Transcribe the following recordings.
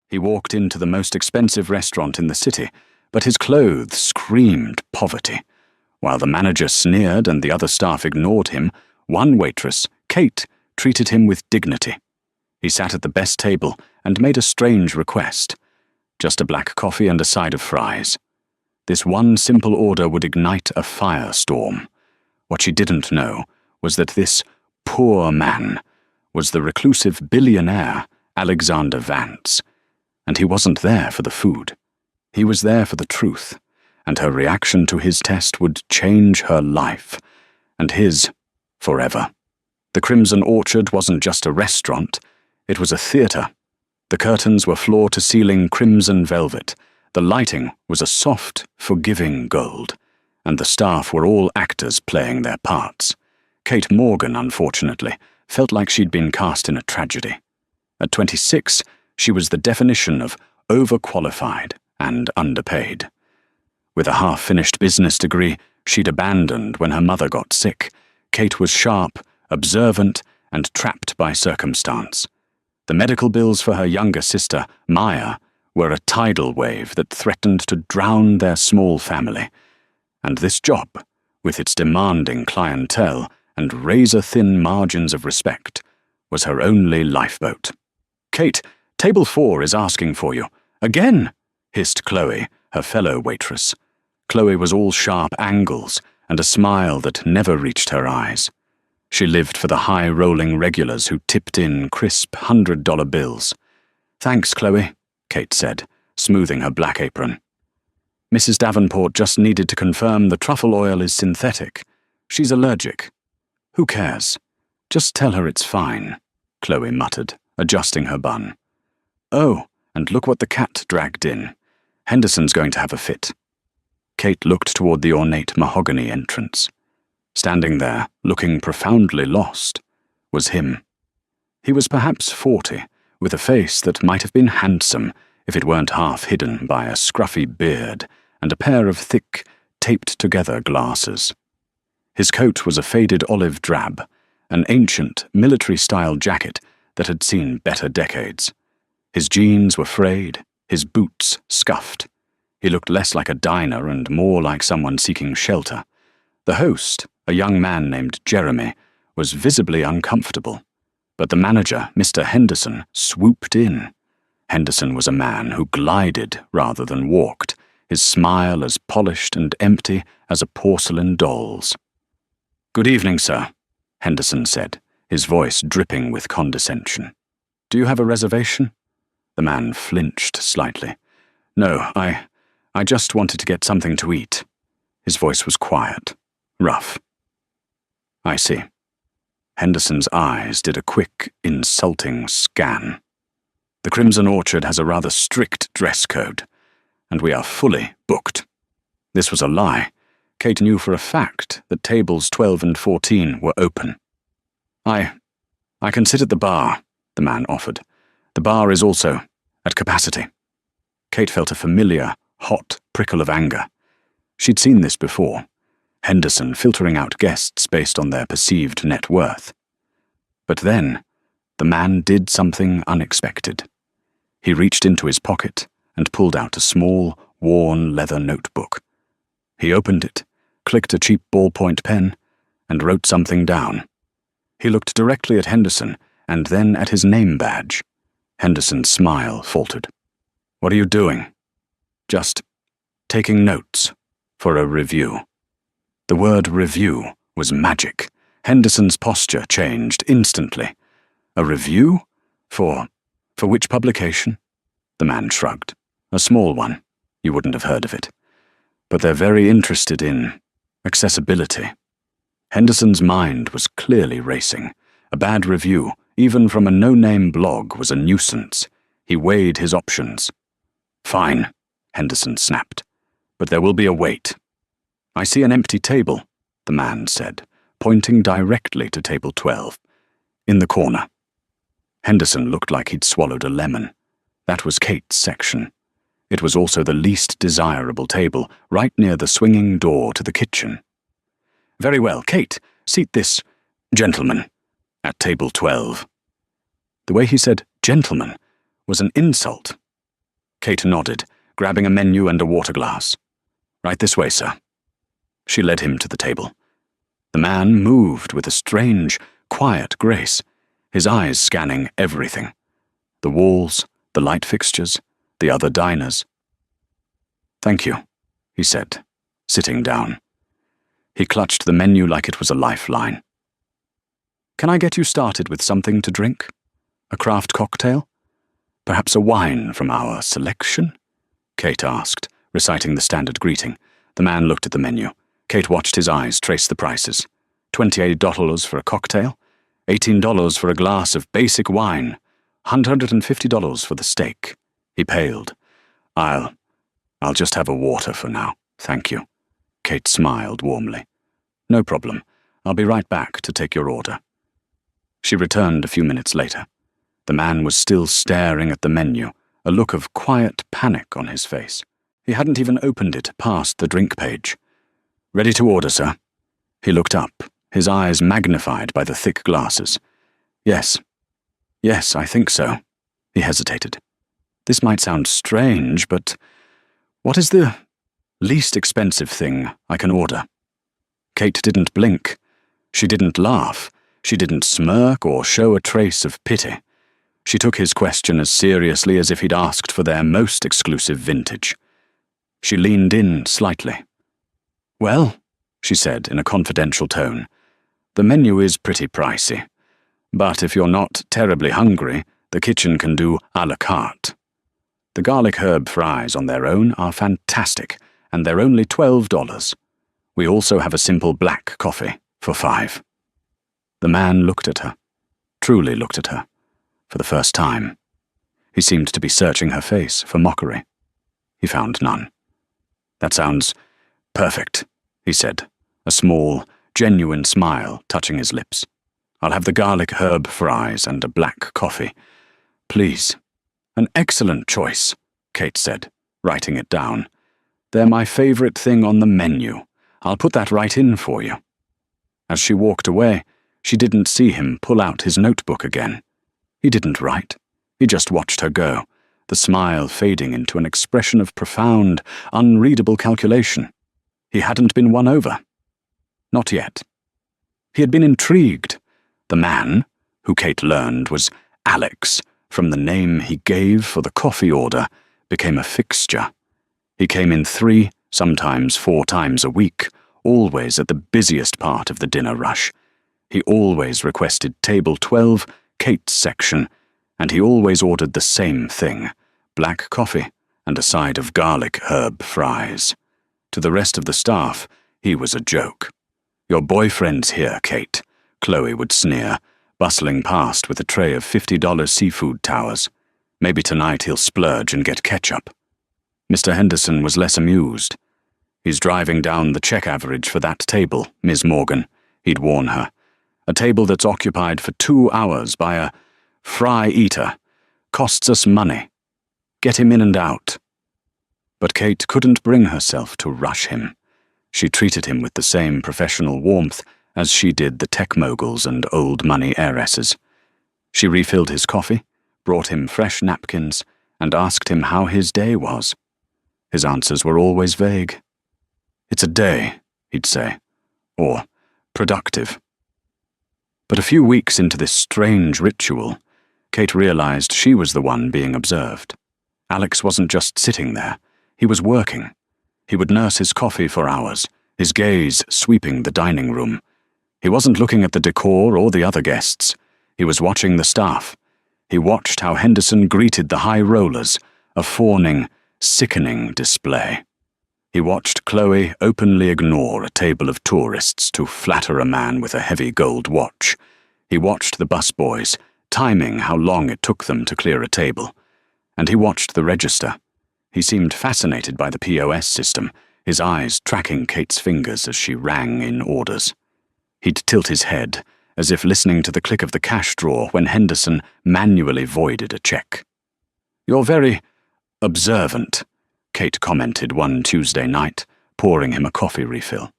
He walked into the most expensive restaurant in the city, but his clothes screamed poverty. While the manager sneered and the other staff ignored him, one waitress, Kate, treated him with dignity. He sat at the best table and made a strange request. Just a black coffee and a side of fries. This one simple order would ignite a firestorm. What she didn't know was that this poor man was the reclusive billionaire Alexander Vance. And he wasn't there for the food. He was there for the truth, and her reaction to his test would change her life, and his forever. The Crimson Orchard wasn't just a restaurant, it was a theatre. The curtains were floor-to-ceiling crimson velvet, the lighting was a soft, forgiving gold, and the staff were all actors playing their parts. Kate Morgan, unfortunately, felt like she'd been cast in a tragedy. At 26, she was the definition of overqualified and underpaid. With a half-finished business degree she'd abandoned when her mother got sick, Kate was sharp, observant, and trapped by circumstance. The medical bills for her younger sister, Maya, were a tidal wave that threatened to drown their small family. And this job, with its demanding clientele and razor-thin margins of respect, was her only lifeboat. "Kate, Table 4 is asking for you. Again!" hissed Chloe, her fellow waitress. Chloe was all sharp angles and a smile that never reached her eyes. She lived for the high-rolling regulars who tipped in crisp $100 bills. "Thanks, Chloe," Kate said, smoothing her black apron. "Mrs. Davenport just needed to confirm the truffle oil is synthetic. She's allergic." "Who cares? Just tell her it's fine," Chloe muttered, adjusting her bun. "Oh, and look what the cat dragged in. Henderson's going to have a fit." Kate looked toward the ornate mahogany entrance. Standing there, looking profoundly lost, was him. He was perhaps 40, with a face that might have been handsome if it weren't half hidden by a scruffy beard and a pair of thick, taped-together glasses. His coat was a faded olive drab, an ancient, military-style jacket that had seen better decades. His jeans were frayed, his boots scuffed. He looked less like a diner and more like someone seeking shelter. The host, a young man named Jeremy, was visibly uncomfortable, but the manager, Mr. Henderson, swooped in. Henderson was a man who glided rather than walked, his smile as polished and empty as a porcelain doll's. "Good evening, sir," Henderson said, his voice dripping with condescension. "Do you have a reservation?" The man flinched slightly. "No, I just wanted to get something to eat." His voice was quiet, rough. "I see." Henderson's eyes did a quick, insulting scan. "The Crimson Orchard has a rather strict dress code, and we are fully booked." This was a lie. Kate knew for a fact that tables 12 and 14 were open. I can sit at the bar," the man offered. "The bar is also at capacity." Kate felt a familiar, hot prickle of anger. She'd seen this before. Henderson filtering out guests based on their perceived net worth. But then, the man did something unexpected. He reached into his pocket and pulled out a small, worn leather notebook. He opened it, clicked a cheap ballpoint pen, and wrote something down. He looked directly at Henderson and then at his name badge. Henderson's smile faltered. "What are you doing?" "Just taking notes for a review." The word review was magic. Henderson's posture changed instantly. "A review? For which publication?" The man shrugged. "A small one. You wouldn't have heard of it. But they're very interested in accessibility." Henderson's mind was clearly racing. A bad review, even from a no-name blog, was a nuisance. He weighed his options. "Fine," Henderson snapped. "But there will be a wait." "I see an empty table," the man said, pointing directly to table 12. "In the corner." Henderson looked like he'd swallowed a lemon. That was Kate's section. It was also the least desirable table, right near the swinging door to the kitchen. "Very well, Kate, seat this gentleman at table 12. The way he said gentleman was an insult, Kate nodded, grabbing a menu and a water glass. "Right this way, sir." She led him to the table. The man moved with a strange, quiet grace, his eyes scanning everything. The walls, the light fixtures, the other diners. "Thank you," he said, sitting down. He clutched the menu like it was a lifeline. "Can I get you started with something to drink? A craft cocktail? Perhaps a wine from our selection?" Kate asked, reciting the standard greeting. The man looked at the menu. Kate watched his eyes trace the prices. $28 for a cocktail, $18 for a glass of basic wine, $150 for the steak. He paled. I'll just have a water for now, thank you." Kate smiled warmly. "No problem. I'll be right back to take your order." She returned a few minutes later. The man was still staring at the menu, a look of quiet panic on his face. He hadn't even opened it past the drink page. "Ready to order, sir?" He looked up, his eyes magnified by the thick glasses. Yes, I think so." He hesitated. "This might sound strange, but what is the least expensive thing I can order?" Kate didn't blink. She didn't laugh. She didn't smirk or show a trace of pity. She took his question as seriously as if he'd asked for their most exclusive vintage. She leaned in slightly. "Well," she said in a confidential tone, "the menu is pretty pricey. But if you're not terribly hungry, the kitchen can do à la carte. The garlic herb fries on their own are fantastic, and they're only $12. We also have a simple black coffee for $5. The man looked at her, truly looked at her, for the first time. He seemed to be searching her face for mockery. He found none. "That sounds perfect," he said, a small, genuine smile touching his lips. "I'll have the garlic herb fries and a black coffee. Please." "An excellent choice," Kate said, writing it down. "They're my favorite thing on the menu. I'll put that right in for you." As she walked away, she didn't see him pull out his notebook again. He didn't write. He just watched her go, the smile fading into an expression of profound, unreadable calculation. He hadn't been won over. Not yet. He had been intrigued. The man, who Kate learned was Alex, from the name he gave for the coffee order, became a fixture. He came in 3, sometimes 4 times a week, always at the busiest part of the dinner rush. He always requested table 12, Kate's section, and he always ordered the same thing, black coffee and a side of garlic herb fries. To the rest of the staff, he was a joke. "Your boyfriend's here, Kate," Chloe would sneer, bustling past with a tray of $50 seafood towers. "Maybe tonight he'll splurge and get ketchup." Mr. Henderson was less amused. "He's driving down the check average for that table, Ms. Morgan," he'd warn her. "A table that's occupied for 2 hours by a fry-eater. Costs us money. Get him in and out." But Kate couldn't bring herself to rush him. She treated him with the same professional warmth as she did the tech moguls and old money heiresses. She refilled his coffee, brought him fresh napkins, and asked him how his day was. His answers were always vague. "It's a day," he'd say, or "productive." But a few weeks into this strange ritual, Kate realized she was the one being observed. Alex wasn't just sitting there, he was working. He would nurse his coffee for hours, his gaze sweeping the dining room. He wasn't looking at the decor or the other guests. He was watching the staff. He watched how Henderson greeted the high rollers, a fawning, sickening display. He watched Chloe openly ignore a table of tourists to flatter a man with a heavy gold watch. He watched the busboys, timing how long it took them to clear a table. And he watched the register. He seemed fascinated by the POS system, his eyes tracking Kate's fingers as she rang in orders. He'd tilt his head, as if listening to the click of the cash drawer when Henderson manually voided a check. "You're very observant," Kate commented one Tuesday night, pouring him a coffee refill.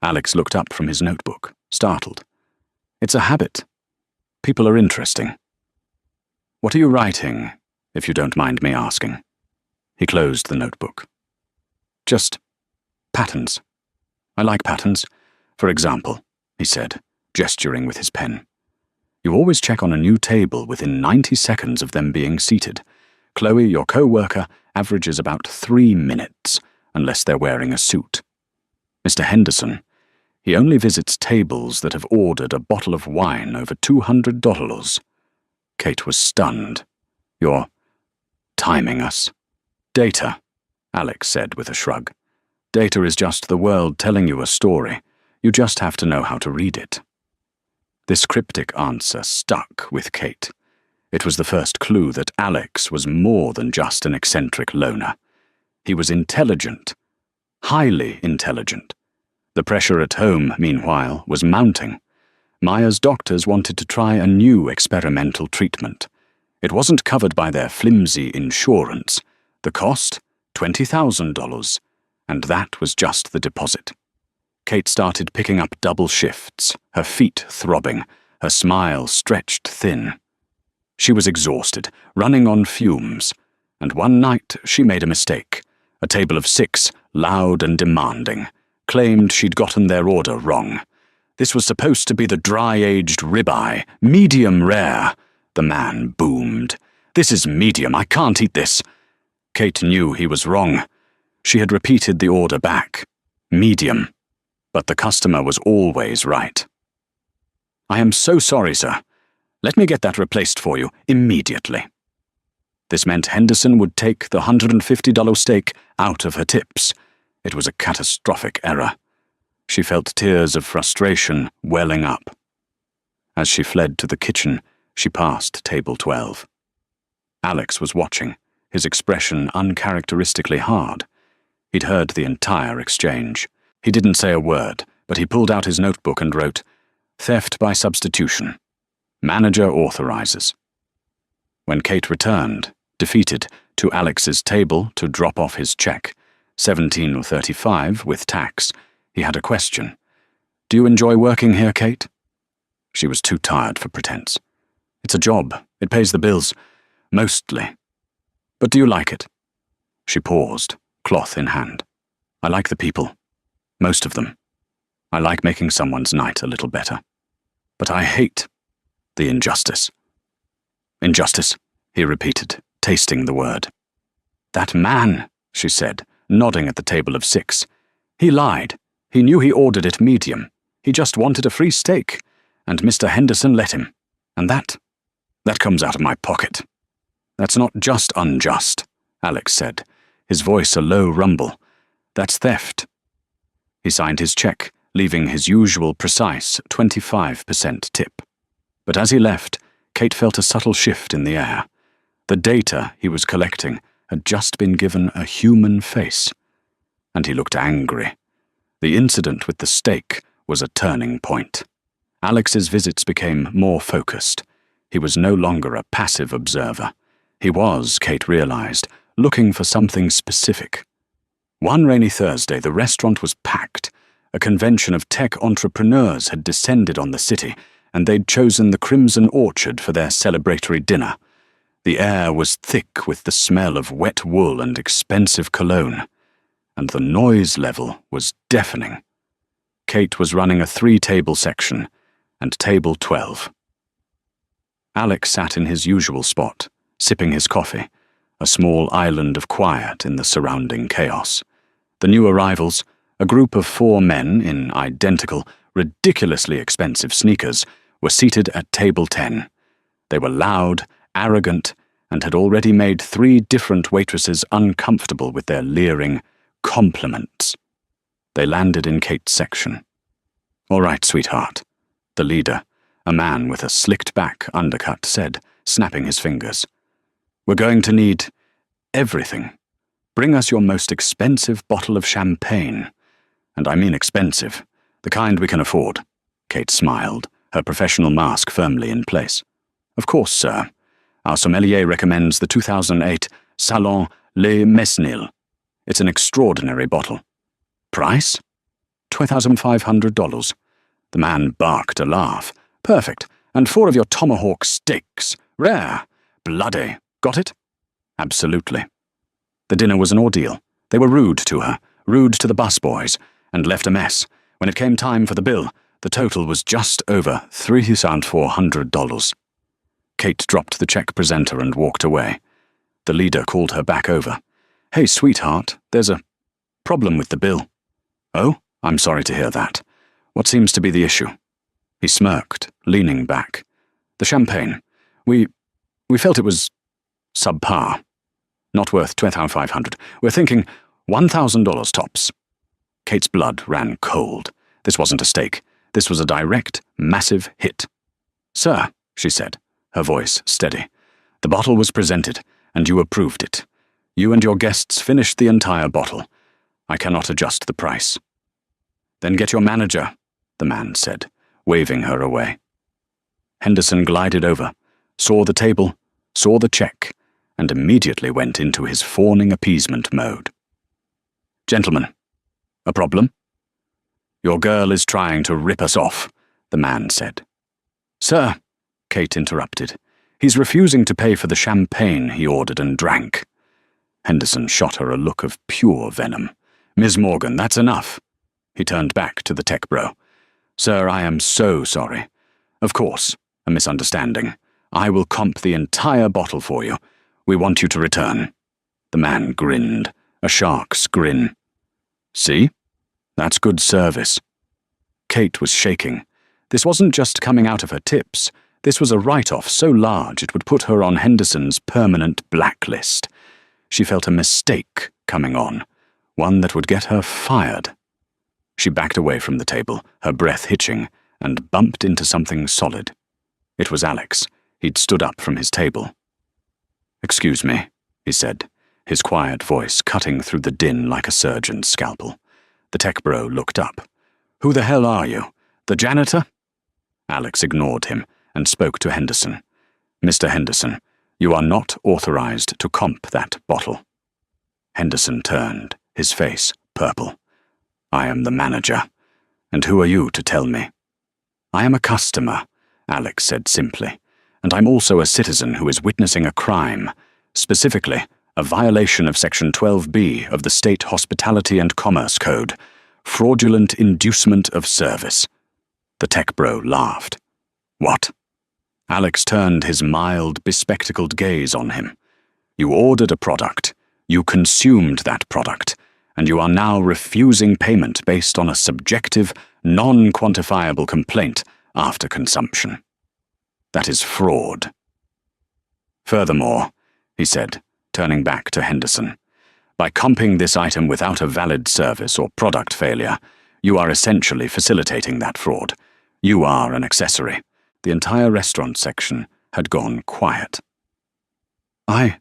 Alex looked up from his notebook, startled. "It's a habit. People are interesting." "What are you writing, if you don't mind me asking?" He closed the notebook. Just patterns. I like patterns. For example, he said, gesturing with his pen. You always check on a new table within 90 seconds of them being seated. Chloe, your co-worker, averages about 3 minutes, unless they're wearing a suit. Mr. Henderson, he only visits tables that have ordered a bottle of wine over $200. Kate was stunned. You're timing us. Data, Alex said with a shrug. Data is just the world telling you a story. You just have to know how to read it. This cryptic answer stuck with Kate. It was the first clue that Alex was more than just an eccentric loner. He was intelligent, highly intelligent. The pressure at home, meanwhile, was mounting. Maya's doctors wanted to try a new experimental treatment. It wasn't covered by their flimsy insurance. The cost? $20,000, and that was just the deposit. Kate started picking up double shifts, her feet throbbing, her smile stretched thin. She was exhausted, running on fumes, and one night she made a mistake. A table of 6, loud and demanding, claimed she'd gotten their order wrong. This was supposed to be the dry-aged ribeye, medium rare. The man boomed. This is medium, I can't eat this. Kate knew he was wrong. She had repeated the order back. Medium. But the customer was always right. I am so sorry, sir. Let me get that replaced for you immediately. This meant Henderson would take the $150 steak out of her tips. It was a catastrophic error. She felt tears of frustration welling up. As she fled to the kitchen, she passed table 12. Alex was watching, his expression uncharacteristically hard. He'd heard the entire exchange. He didn't say a word, but he pulled out his notebook and wrote, "Theft by substitution. Manager authorizes." When Kate returned, defeated, to Alex's table to drop off his check, $17.35 with tax, he had a question. Do you enjoy working here, Kate? She was too tired for pretense. It's a job. It pays the bills. Mostly. But do you like it? She paused, cloth in hand. I like the people. Most of them. I like making someone's night a little better. But I hate the injustice. Injustice, he repeated, tasting the word. That man, she said, nodding at the table of 6. He lied. He knew he ordered it medium. He just wanted a free steak, and Mr. Henderson let him. And that comes out of my pocket. That's not just unjust, Alex said, his voice a low rumble. That's theft. He signed his check, leaving his usual precise 25% tip. But as he left, Kate felt a subtle shift in the air. The data he was collecting had just been given a human face. And he looked angry. The incident with the steak was a turning point. Alex's visits became more focused. He was no longer a passive observer. He was, Kate realized, looking for something specific. One rainy Thursday, the restaurant was packed. A convention of tech entrepreneurs had descended on the city, and they'd chosen the Crimson Orchard for their celebratory dinner. The air was thick with the smell of wet wool and expensive cologne, and the noise level was deafening. Kate was running a 3-table section, and table 12. Alex sat in his usual spot, sipping his coffee, a small island of quiet in the surrounding chaos. The new arrivals, a group of 4 men in identical, ridiculously expensive sneakers, were seated at table 10. They were loud, arrogant, and had already made 3 different waitresses uncomfortable with their leering compliments. They landed in Kate's section. All right, sweetheart, the leader, a man with a slicked-back undercut, said, snapping his fingers. We're going to need everything. Bring us your most expensive bottle of champagne. And I mean expensive, the kind we can afford. Kate smiled, her professional mask firmly in place. Of course, sir. Our sommelier recommends the 2008 Salon Les Mesnil. It's an extraordinary bottle. Price? $2,500. The man barked a laugh. Perfect. And 4 of your tomahawk steaks. Rare. Bloody. Got it? Absolutely. The dinner was an ordeal. They were rude to her, rude to the busboys, and left a mess. When it came time for the bill, the total was just over $3,400. Kate dropped the check presenter and walked away. The leader called her back over. "Hey, sweetheart, there's a problem with the bill." "Oh, I'm sorry to hear that. What seems to be the issue?" He smirked, leaning back. "The champagne. We felt it was subpar. Not worth $2,500. We're thinking $1,000 tops." Kate's blood ran cold. This wasn't a steak. This was a direct, massive hit. "Sir," she said, her voice steady, "the bottle was presented, and you approved it. You and your guests finished the entire bottle. I cannot adjust the price." "Then get your manager," the man said, waving her away. Henderson glided over, saw the table, saw the check, and immediately went into his fawning appeasement mode. "Gentlemen, a problem?" "Your girl is trying to rip us off," the man said. "Sir," Kate interrupted, "he's refusing to pay for the champagne he ordered and drank." Henderson shot her a look of pure venom. "Ms. Morgan, that's enough." He turned back to the tech bro. "Sir, I am so sorry. Of course, a misunderstanding. I will comp the entire bottle for you. We want you to return." The man grinned, a shark's grin. "See? That's good service." Kate was shaking. This wasn't just coming out of her tips. This was a write-off so large it would put her on Henderson's permanent blacklist. She felt a mistake coming on, one that would get her fired. She backed away from the table, her breath hitching, and bumped into something solid. It was Alex. He'd stood up from his table. "Excuse me," he said, his quiet voice cutting through the din like a surgeon's scalpel. The tech bro looked up. "Who the hell are you? The janitor?" Alex ignored him and spoke to Henderson. "Mr. Henderson, you are not authorized to comp that bottle." Henderson turned, his face purple. "I am the manager. And who are you to tell me?" "I am a customer," Alex said simply, "and I'm also a citizen who is witnessing a crime, specifically a violation of Section 12B of the State Hospitality and Commerce Code, fraudulent inducement of service." The tech bro laughed. "What?" Alex turned his mild, bespectacled gaze on him. "You ordered a product, you consumed that product, and you are now refusing payment based on a subjective, non-quantifiable complaint after consumption. That is fraud." "Furthermore," he said, turning back to Henderson, "by comping this item without a valid service or product failure, you are essentially facilitating that fraud. You are an accessory." The entire restaurant section had gone quiet. I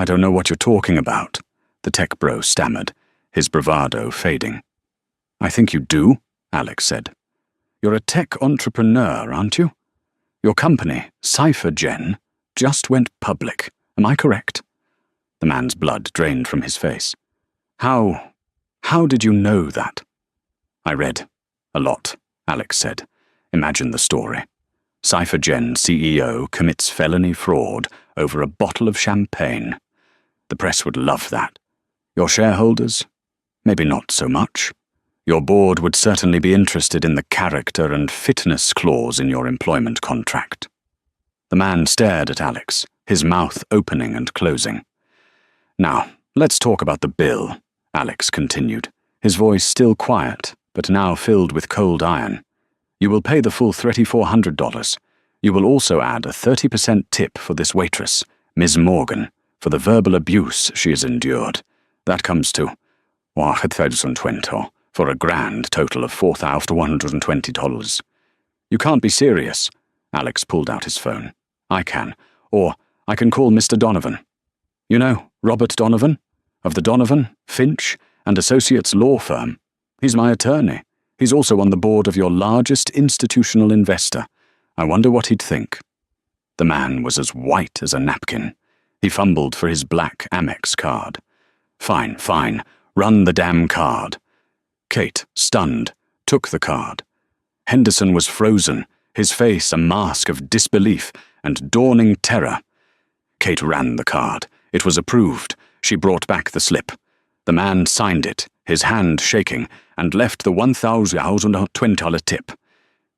don't know what you're talking about," the tech bro stammered, his bravado fading. "I think you do," Alex said. "You're a tech entrepreneur, aren't you? Your company, CypherGen, just went public. Am I correct?" The man's blood drained from his face. How did you know that?" "I read. A lot," Alex said. "Imagine the story. CypherGen CEO commits felony fraud over a bottle of champagne. The press would love that. Your shareholders? Maybe not so much. Your board would certainly be interested in the character and fitness clause in your employment contract." The man stared at Alex, his mouth opening and closing. "Now, let's talk about the bill," Alex continued, his voice still quiet, but now filled with cold iron. "You will pay the full $3,400. You will also add a 30% tip for this waitress, Ms. Morgan, for the verbal abuse she has endured. That comes to $1,020 for a grand total of $4,120. "You can't be serious." Alex pulled out his phone. "I can. Or I can call Mr. Donovan. You know, Robert Donovan, of the Donovan, Finch, and Associates law firm. He's my attorney. He's also on the board of your largest institutional investor. I wonder what he'd think." The man was as white as a napkin. He fumbled for his black Amex card. Fine. Run the damn card." Kate, stunned, took the card. Henderson was frozen, his face a mask of disbelief and dawning terror. Kate ran the card. It was approved. She brought back the slip. The man signed it, his hand shaking, and left the $1,020 tip.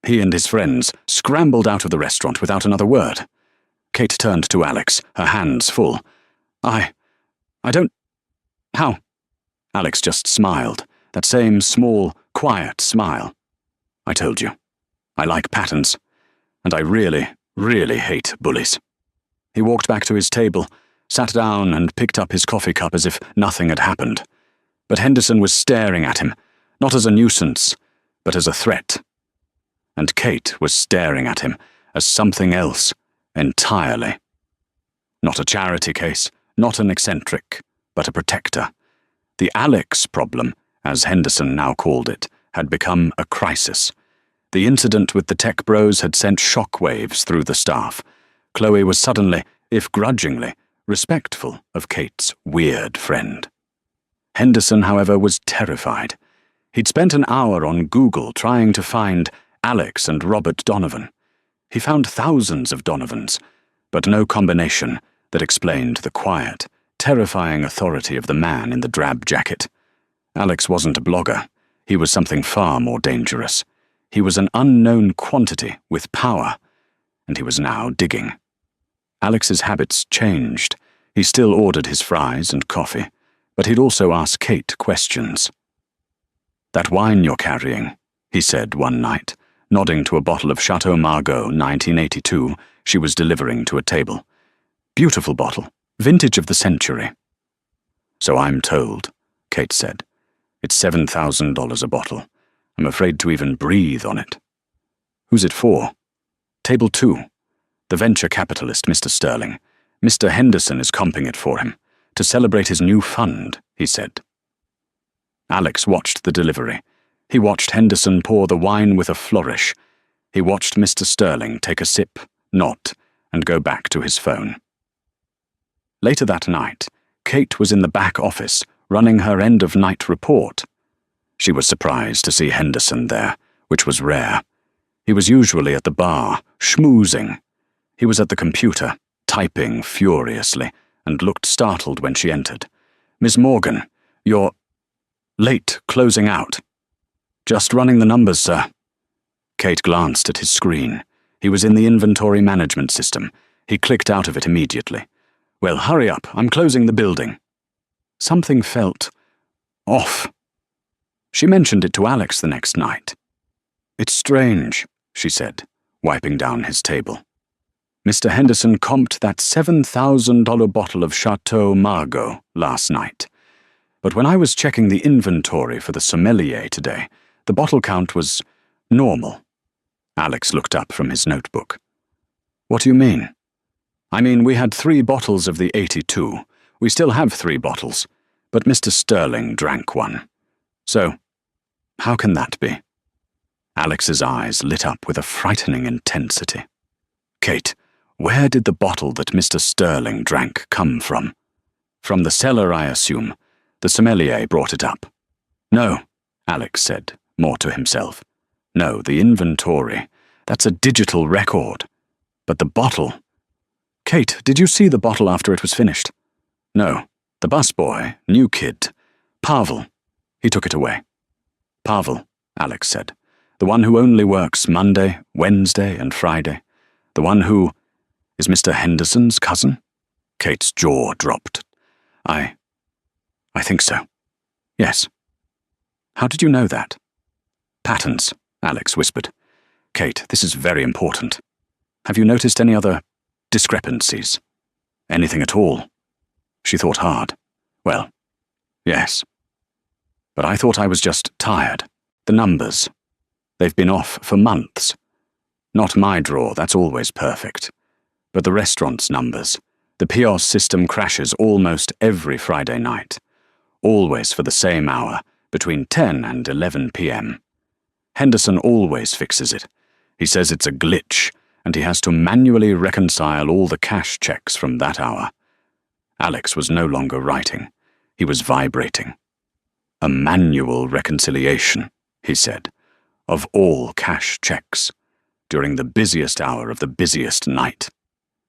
He and his friends scrambled out of the restaurant without another word. Kate turned to Alex, her hands full. I don't... How? Alex just smiled, that same small, quiet smile. I told you. I like patterns. And I really, really hate bullies. He walked back to his table, sat down and picked up his coffee cup as if nothing had happened. But Henderson was staring at him, not as a nuisance, but as a threat. And Kate was staring at him as something else entirely. Not a charity case, not an eccentric, but a protector. The Alex problem, as Henderson now called it, had become a crisis. The incident with the tech bros had sent shockwaves through the staff. Chloe was suddenly, if grudgingly, respectful of Kate's weird friend. Henderson, however, was terrified. He'd spent an hour on Google trying to find Alex and Robert Donovan. He found thousands of Donovans, but no combination that explained the quiet, terrifying authority of the man in the drab jacket. Alex wasn't a blogger. He was something far more dangerous. He was an unknown quantity with power, and he was now digging. Alex's habits changed. He still ordered his fries and coffee, but he'd also ask Kate questions. "That wine you're carrying," he said one night, nodding to a bottle of Chateau Margaux 1982 she was delivering to a table. "Beautiful bottle, vintage of the century." "So I'm told," Kate said. "It's $7,000 a bottle. I'm afraid to even breathe on it." "Who's it for?" "Table 2. The venture capitalist, Mr. Sterling. Mr. Henderson is comping it for him, to celebrate his new fund," he said. Alex watched the delivery. He watched Henderson pour the wine with a flourish. He watched Mr. Sterling take a sip, nod, and go back to his phone. Later that night, Kate was in the back office, running her end-of-night report. She was surprised to see Henderson there, which was rare. He was usually at the bar, schmoozing. He was at the computer, typing furiously, and looked startled when she entered. "Miss Morgan, you're late closing out." "Just running the numbers, sir." Kate glanced at his screen. He was in the inventory management system. He clicked out of it immediately. "Well, hurry up, I'm closing the building." Something felt off. She mentioned it to Alex the next night. "It's strange," she said, wiping down his table. "Mr. Henderson comped that $7,000 bottle of Chateau Margaux last night. But when I was checking the inventory for the sommelier today, the bottle count was normal." Alex looked up from his notebook. "What do you mean?" "I mean, we had 3 bottles of the 82. We still have 3 bottles, but Mr. Sterling drank one. So, how can that be?" Alex's eyes lit up with a frightening intensity. "Kate, where did the bottle that Mr. Sterling drank come from?" "From the cellar, I assume. The sommelier brought it up." "No," Alex said, more to himself. "No, the inventory. That's a digital record. But the bottle... Kate, did you see the bottle after it was finished?" "No. The busboy, new kid. Pavel. He took it away." "Pavel," Alex said. "The one who only works Monday, Wednesday, and Friday. The one who is Mr. Henderson's cousin?" Kate's jaw dropped. I think so. Yes." "How did you know that?" "Patterns," Alex whispered. "Kate, this is very important. Have you noticed any other discrepancies? Anything at all?" She thought hard. "Well, yes. But I thought I was just tired. The numbers. They've been off for months. Not my draw, that's always perfect. But the restaurant's numbers. The POS system crashes almost every Friday night. Always for the same hour, between 10 and 11 p.m. Henderson always fixes it. He says it's a glitch, and he has to manually reconcile all the cash checks from that hour. Alex was no longer writing. He was vibrating. "A manual reconciliation," he said, "of all cash checks, during the busiest hour of the busiest night."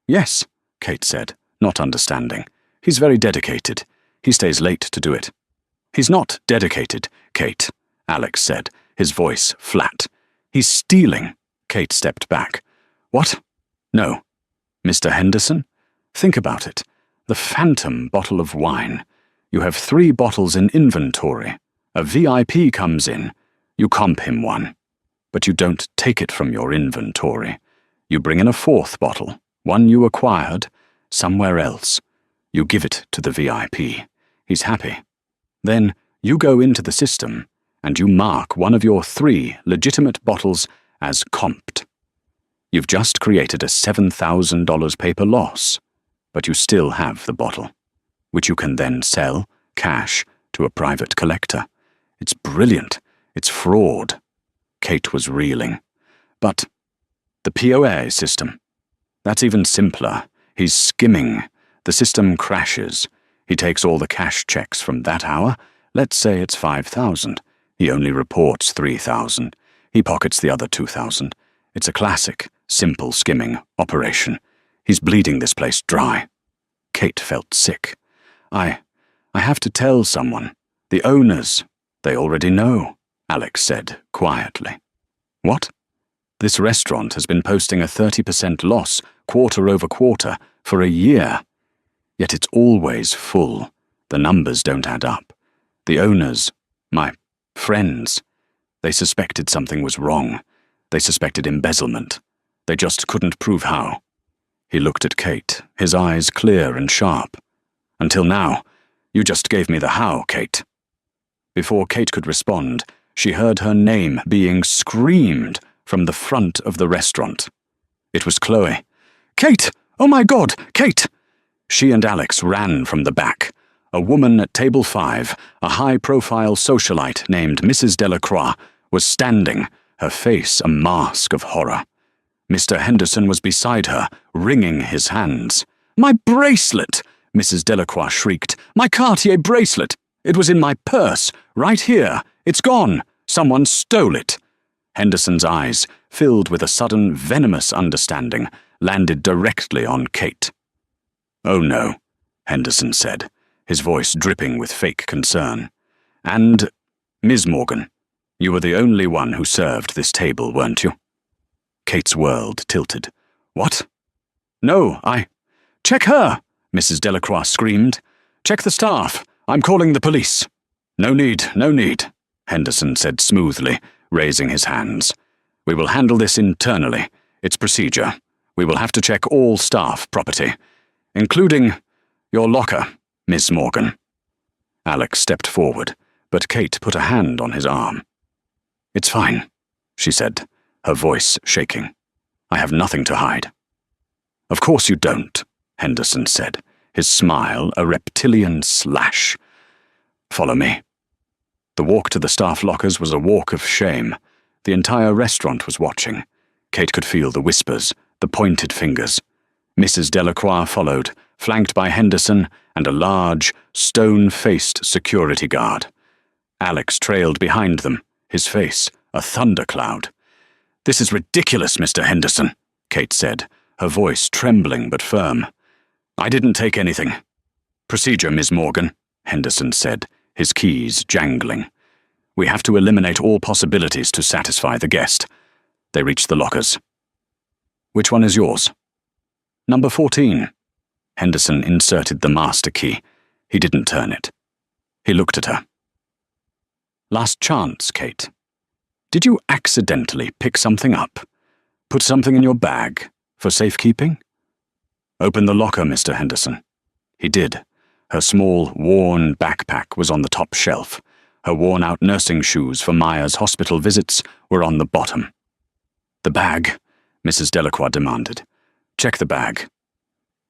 "Yes," Kate said, not understanding. "He's very dedicated. He stays late to do it. He's not dedicated, Kate, Alex said, his voice flat. He's stealing. Kate stepped back. What? No. Mr. Henderson? Think about it. The phantom bottle of wine. You have 3 bottles in inventory. A VIP comes in. You comp him one. But you don't take it from your inventory. You bring in a 4th bottle, one you acquired, somewhere else. You give it to the VIP. He's happy. Then you go into the system, and you mark one of your 3 legitimate bottles as comped. You've just created a $7,000 paper loss, but you still have the bottle, which you can then sell, cash, to a private collector. It's brilliant. It's fraud. Kate was reeling. But the POA system. That's even simpler. He's skimming. The system crashes. He takes all the cash checks from that hour. Let's say it's 5,000. He only reports 3,000. He pockets the other 2,000. It's a classic, simple skimming operation. He's bleeding this place dry. Kate felt sick. I have to tell someone. The owners. They already know, Alex said quietly. What? This restaurant has been posting a 30% loss quarter over quarter for a year. Yet it's always full. The numbers don't add up. The owners, my friends, they suspected something was wrong. They suspected embezzlement. They just couldn't prove how. He looked at Kate, his eyes clear and sharp. Until now, you just gave me the how, Kate. Before Kate could respond, she heard her name being screamed from the front of the restaurant. It was Chloe. Kate! Oh my God, Kate! She and Alex ran from the back. A woman at table 5, a high-profile socialite named Mrs. Delacroix, was standing, her face a mask of horror. Mr. Henderson was beside her, wringing his hands. My bracelet! Mrs. Delacroix shrieked. My Cartier bracelet! It was in my purse, right here. It's gone. Someone stole it. Henderson's eyes, filled with a sudden venomous understanding, landed directly on Kate. Oh no, Henderson said, his voice dripping with fake concern. And, Ms. Morgan, you were the only one who served this table, weren't you? Kate's world tilted. What? No, Check her! Mrs. Delacroix screamed. Check the staff. I'm calling the police. No need, Henderson said smoothly, raising his hands. We will handle this internally. It's procedure. We will have to check all staff property, including your locker, Miss Morgan. Alex stepped forward, but Kate put a hand on his arm. It's fine, she said, her voice shaking. I have nothing to hide. Of course you don't, Henderson said, his smile a reptilian slash. Follow me. The walk to the staff lockers was a walk of shame. The entire restaurant was watching. Kate could feel the whispers, the pointed fingers. Mrs. Delacroix followed, flanked by Henderson and a large, stone-faced security guard. Alex trailed behind them, his face a thundercloud. This is ridiculous, Mr. Henderson, Kate said, her voice trembling but firm. I didn't take anything. Procedure, Miss Morgan, Henderson said, his keys jangling. We have to eliminate all possibilities to satisfy the guest. They reached the lockers. Which one is yours? Number 14. Henderson inserted the master key. He didn't turn it. He looked at her. Last chance, Kate. Did you accidentally pick something up? Put something in your bag for safekeeping? Open the locker, Mr. Henderson. He did. Her small, worn backpack was on the top shelf. Her worn-out nursing shoes for Maya's hospital visits were on the bottom. The bag, Mrs. Delacroix demanded. Check the bag.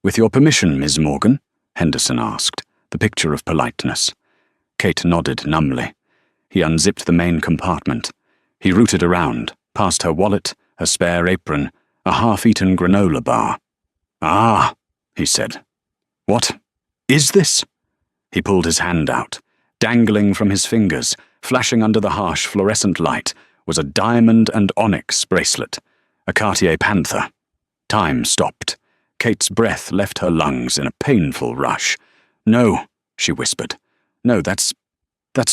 With your permission, Ms. Morgan, Henderson asked, the picture of politeness. Kate nodded numbly. He unzipped the main compartment. He rooted around, past her wallet, her spare apron, a half-eaten granola bar. Ah, he said. What is this? He pulled his hand out. Dangling from his fingers, flashing under the harsh fluorescent light, was a diamond and onyx bracelet, a Cartier Panther. Time stopped. Kate's breath left her lungs in a painful rush. No, she whispered. "No, that's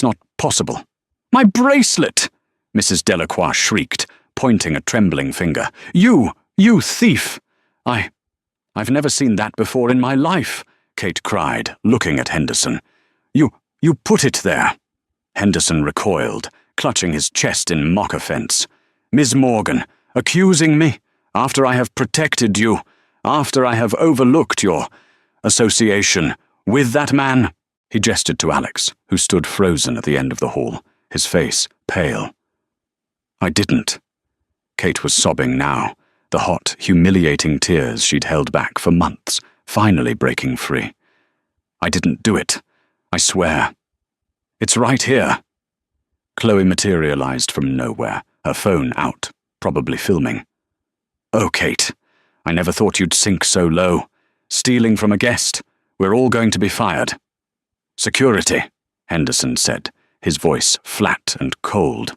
not possible." "My bracelet!" Mrs. Delacroix shrieked, pointing a trembling finger. You thief!" I've never seen that before in my life," Kate cried, looking at Henderson. You put it there." Henderson recoiled, clutching his chest in mock offense. "Miss Morgan, accusing me, after I have protected you, after I have overlooked your association with that man?" He gestured to Alex, who stood frozen at the end of the hall, his face pale. "I didn't." Kate was sobbing now, the hot, humiliating tears she'd held back for months, finally breaking free. "I didn't do it. I swear. It's right here." Chloe materialized from nowhere, her phone out, probably filming. "Oh, Kate, I never thought you'd sink so low. Stealing from a guest. We're all going to be fired." "Security," Henderson said, his voice flat and cold.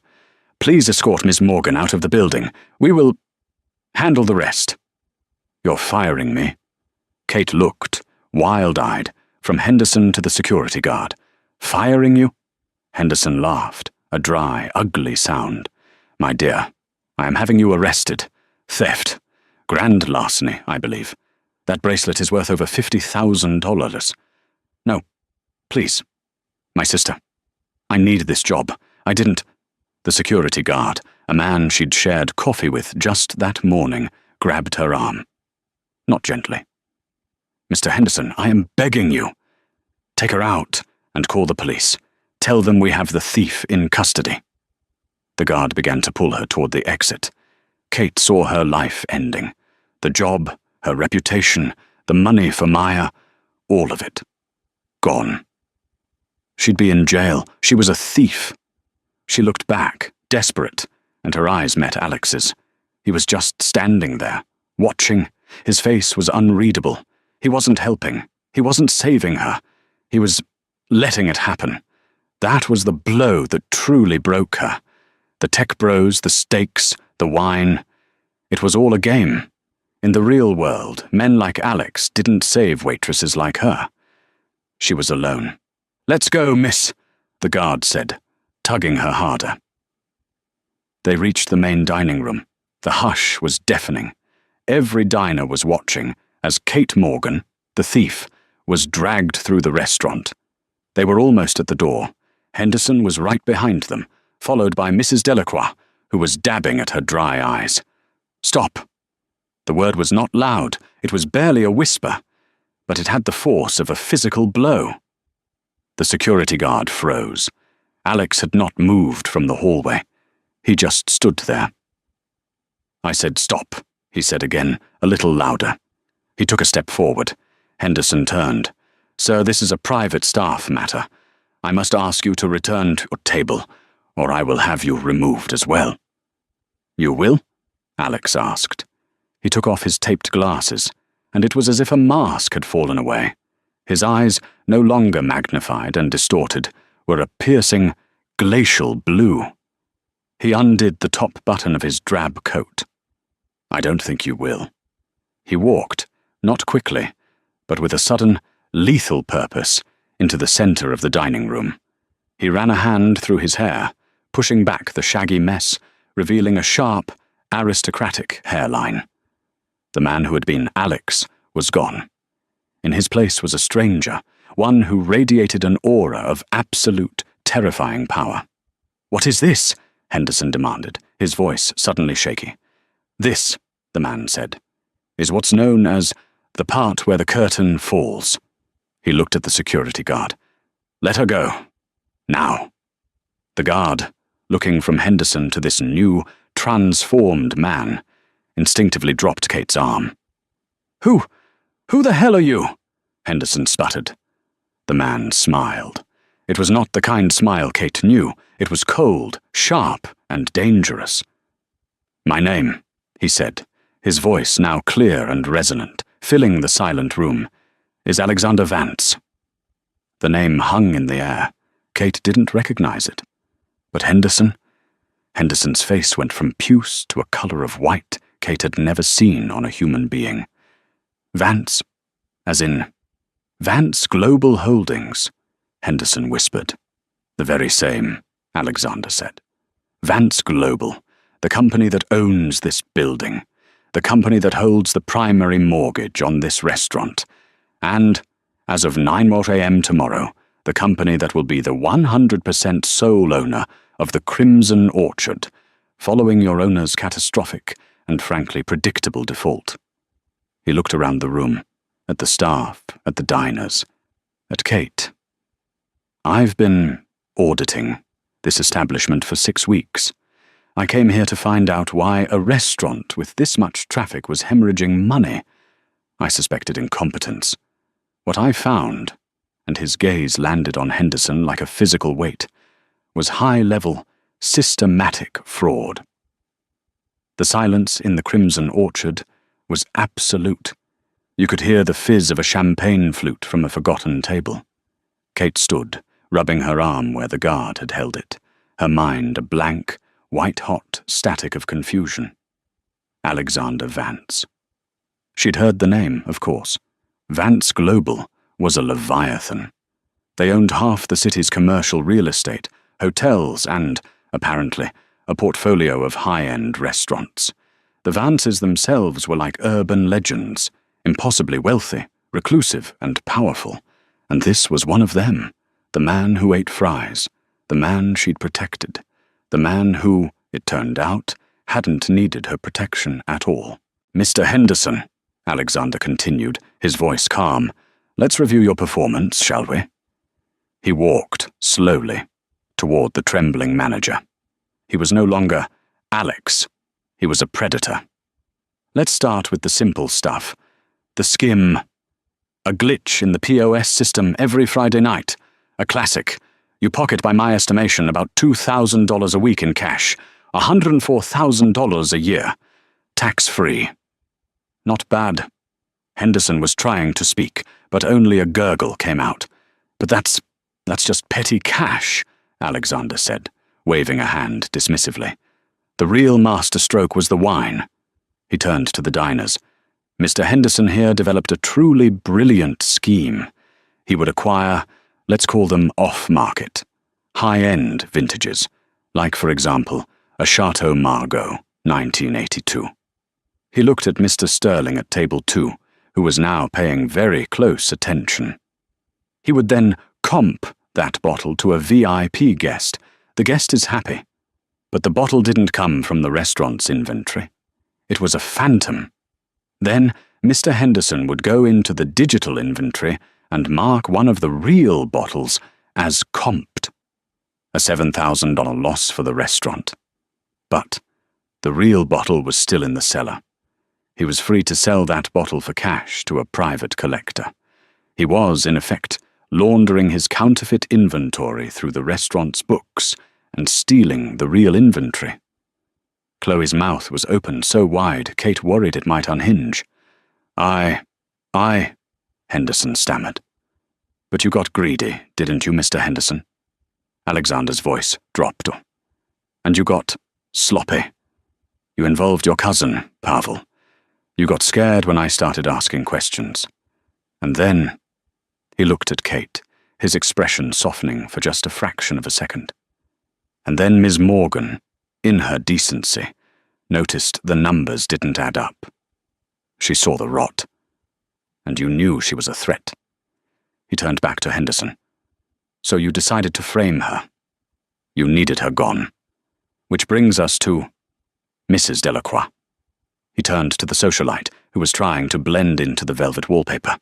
"Please escort Miss Morgan out of the building. We will handle the rest." "You're firing me?" Kate looked, wild-eyed, from Henderson to the security guard. "Firing you?" Henderson laughed, a dry, ugly sound. "My dear, I am having you arrested. Theft. Grand larceny, I believe. That bracelet is worth over $50,000. No, please. My sister. I need this job. I didn't—" The security guard, a man she'd shared coffee with just that morning, grabbed her arm. Not gently. "Mr. Henderson, I am begging you. Take her out and call the police. Tell them we have the thief in custody." The guard began to pull her toward the exit. Kate saw her life ending. The job, her reputation, the money for Maya, all of it. Gone. She'd be in jail. She was a thief. She looked back, desperate, and her eyes met Alex's. He was just standing there, watching. His face was unreadable. He wasn't helping. He wasn't saving her. He was letting it happen. That was the blow that truly broke her. The tech bros, the stakes, the wine. It was all a game. In the real world, men like Alex didn't save waitresses like her. She was alone. "Let's go, miss," the guard said, tugging her harder. They reached the main dining room. The hush was deafening. Every diner was watching as Kate Morgan, the thief, was dragged through the restaurant. They were almost at the door. Henderson was right behind them, followed by Mrs. Delacroix, who was dabbing at her dry eyes. "Stop." The word was not loud. It was barely a whisper, but it had the force of a physical blow. The security guard froze. Alex had not moved from the hallway. He just stood there. "I said stop," he said again, a little louder. He took a step forward. Henderson turned. "Sir, this is a private staff matter. I must ask you to return to your table, or I will have you removed as well." "You will?" Alex asked. He took off his taped glasses, and it was as if a mask had fallen away. His eyes, no longer magnified and distorted, were a piercing, glacial blue. He undid the top button of his drab coat. "I don't think you will." He walked, not quickly, but with a sudden, lethal purpose, into the center of the dining room. He ran a hand through his hair, pushing back the shaggy mess, revealing a sharp, aristocratic hairline. The man who had been Alex was gone. In his place was a stranger, one who radiated an aura of absolute, terrifying power. "What is this?" Henderson demanded, his voice suddenly shaky. "This," the man said, "is what's known as the part where the curtain falls." He looked at the security guard. "Let her go. Now." The guard, looking from Henderson to this new, transformed man, instinctively dropped Kate's arm. Who the hell are you?" Henderson sputtered. The man smiled. It was not the kind smile Kate knew. It was cold, sharp, and dangerous. "My name," he said, his voice now clear and resonant, filling the silent room, "is Alexander Vance." The name hung in the air. Kate didn't recognize it. But Henderson's face went from puce to a color of white Kate had never seen on a human being. "Vance, as in Vance Global Holdings," Henderson whispered. The very same, Alexander said. Vance Global, the company that owns this building, the company that holds the primary mortgage on this restaurant, and, as of 9 a.m. tomorrow, the company that will be the 100% sole owner of the Crimson Orchard, following your owner's catastrophic and frankly predictable default. He looked around the room, at the staff, at the diners, at Kate. I've been auditing this establishment for 6 weeks. I came here to find out why a restaurant with this much traffic was hemorrhaging money. I suspected incompetence. What I found, and his gaze landed on Henderson like a physical weight, was high-level, systematic fraud. The silence in the Crimson Orchard was absolute. You could hear the fizz of a champagne flute from a forgotten table. Kate stood, rubbing her arm where the guard had held it, her mind a blank, white-hot static of confusion. Alexander Vance. She'd heard the name, of course. Vance Global was a leviathan. They owned half the city's commercial real estate, hotels and, apparently, a portfolio of high-end restaurants. The Vances themselves were like urban legends, impossibly wealthy, reclusive, and powerful. And this was one of them, the man who ate fries, the man she'd protected, the man who, it turned out, hadn't needed her protection at all. Mr. Henderson, Alexander continued, his voice calm, let's review your performance, shall we? He walked, slowly, toward the trembling manager. He was no longer Alex. He was a predator. Let's start with the simple stuff. The skim. A glitch in the POS system every Friday night. A classic. You pocket, by my estimation, about $2,000 a week in cash. $104,000 a year. Tax-free. Not bad. Henderson was trying to speak, but only a gurgle came out. But that's just petty cash, Alexander said, waving a hand dismissively. The real masterstroke was the wine. He turned to the diners. Mr. Henderson here developed a truly brilliant scheme. He would acquire, let's call them off-market, high-end vintages, like, for example, a Chateau Margaux, 1982. He looked at Mr. Sterling at table 2, who was now paying very close attention. He would then comp that bottle to a VIP guest. The guest is happy. But the bottle didn't come from the restaurant's inventory. It was a phantom. Then Mr. Henderson would go into the digital inventory and mark one of the real bottles as comped. A $7,000 loss for the restaurant. But the real bottle was still in the cellar. He was free to sell that bottle for cash to a private collector. He was, in effect, laundering his counterfeit inventory through the restaurant's books and stealing the real inventory. Chloe's mouth was open so wide, Kate worried it might unhinge. I, Henderson stammered. But you got greedy, didn't you, Mr. Henderson? Alexander's voice dropped. And you got sloppy. You involved your cousin, Pavel. You got scared when I started asking questions. And then he looked at Kate, his expression softening for just a fraction of a second. And then Ms. Morgan, in her decency, noticed the numbers didn't add up. She saw the rot. And you knew she was a threat. He turned back to Henderson. So you decided to frame her. You needed her gone. Which brings us to Mrs. Delacroix. He turned to the socialite, who was trying to blend into the velvet wallpaper.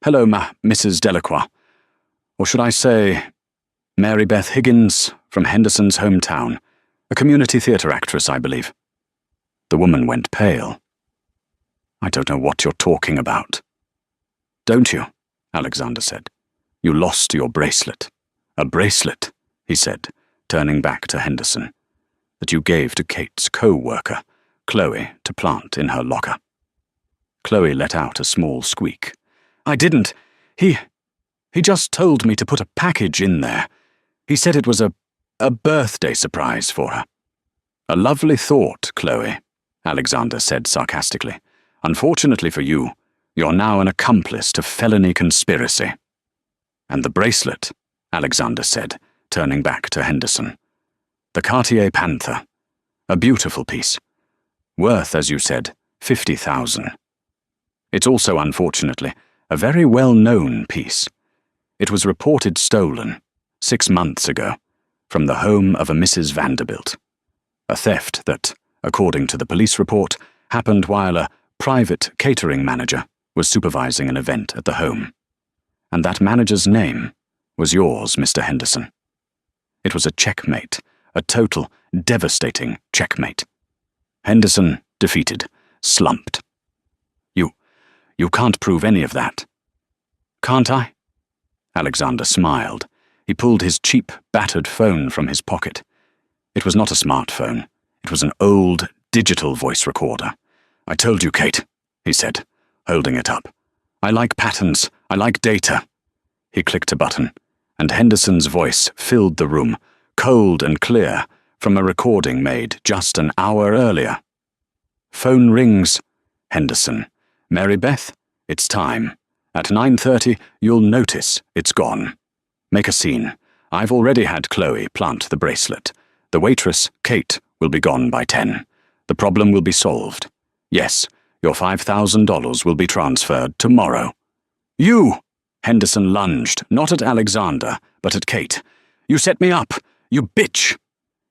Hello, Mrs. Delacroix. Or should I say, Mary Beth Higgins from Henderson's hometown, a community theatre actress, I believe. The woman went pale. I don't know what you're talking about. Don't you? Alexander said. You lost your bracelet. A bracelet, he said, turning back to Henderson, that you gave to Kate's co-worker, Chloe, to plant in her locker. Chloe let out a small squeak. I didn't. He just told me to put a package in there. He said it was a birthday surprise for her. A lovely thought, Chloe, Alexander said sarcastically. Unfortunately for you, you're now an accomplice to felony conspiracy. And the bracelet, Alexander said, turning back to Henderson. "The Cartier Panther. A beautiful piece. Worth, as you said, 50,000. It's also, unfortunately, a very well-known piece. It was reported stolen, 6 months ago, from the home of a Mrs. Vanderbilt. A theft that, according to the police report, happened while a private catering manager was supervising an event at the home. And that manager's name was yours, Mr. Henderson. It was a checkmate, a total, devastating checkmate. Henderson, defeated, slumped. You can't prove any of that." "Can't I?" Alexander smiled. He pulled his cheap, battered phone from his pocket. It was not a smartphone. It was an old, digital voice recorder. "I told you, Kate," he said, holding it up. "I like patterns. I like data." He clicked a button, and Henderson's voice filled the room, cold and clear, from a recording made just an hour earlier. "Phone rings. Henderson. Mary Beth, it's time. At 9:30, you'll notice it's gone. Make a scene. I've already had Chloe plant the bracelet. The waitress, Kate, will be gone by 10. The problem will be solved. Yes, your $5,000 will be transferred tomorrow." "You!" Henderson lunged, not at Alexander, but at Kate. "You set me up! You bitch!"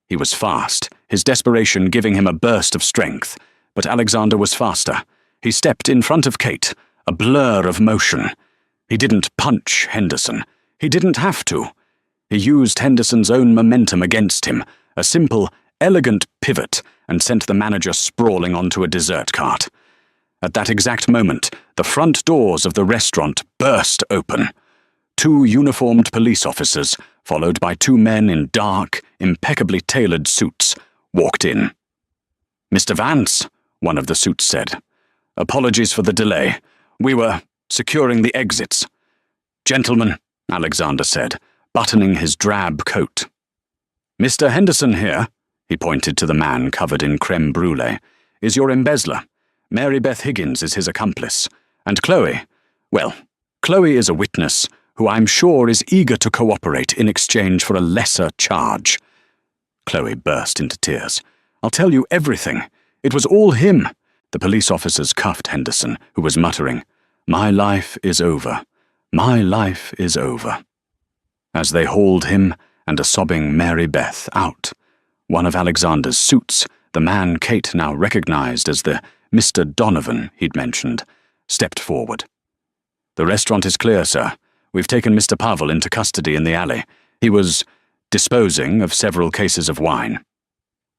He was fast, his desperation giving him a burst of strength, but Alexander was faster. He stepped in front of Kate, a blur of motion. He didn't punch Henderson. He didn't have to. He used Henderson's own momentum against him, a simple, elegant pivot, and sent the manager sprawling onto a dessert cart. At that exact moment, the front doors of the restaurant burst open. 2 uniformed police officers, followed by 2 men in dark, impeccably tailored suits, walked in. "Mr. Vance," one of the suits said. "Apologies for the delay. We were securing the exits." "Gentlemen," Alexander said, buttoning his drab coat. "Mr. Henderson here," he pointed to the man covered in creme brulee, "is your embezzler. Mary Beth Higgins is his accomplice. And Chloe, well, Chloe is a witness who I'm sure is eager to cooperate in exchange for a lesser charge." Chloe burst into tears. "I'll tell you everything. It was all him." The police officers cuffed Henderson, who was muttering, "My life is over. My life is over." As they hauled him and a sobbing Mary Beth out, one of Alexander's suits, the man Kate now recognized as the Mr. Donovan he'd mentioned, stepped forward. "The restaurant is clear, sir. We've taken Mr. Pavel into custody in the alley. He was disposing of several cases of wine."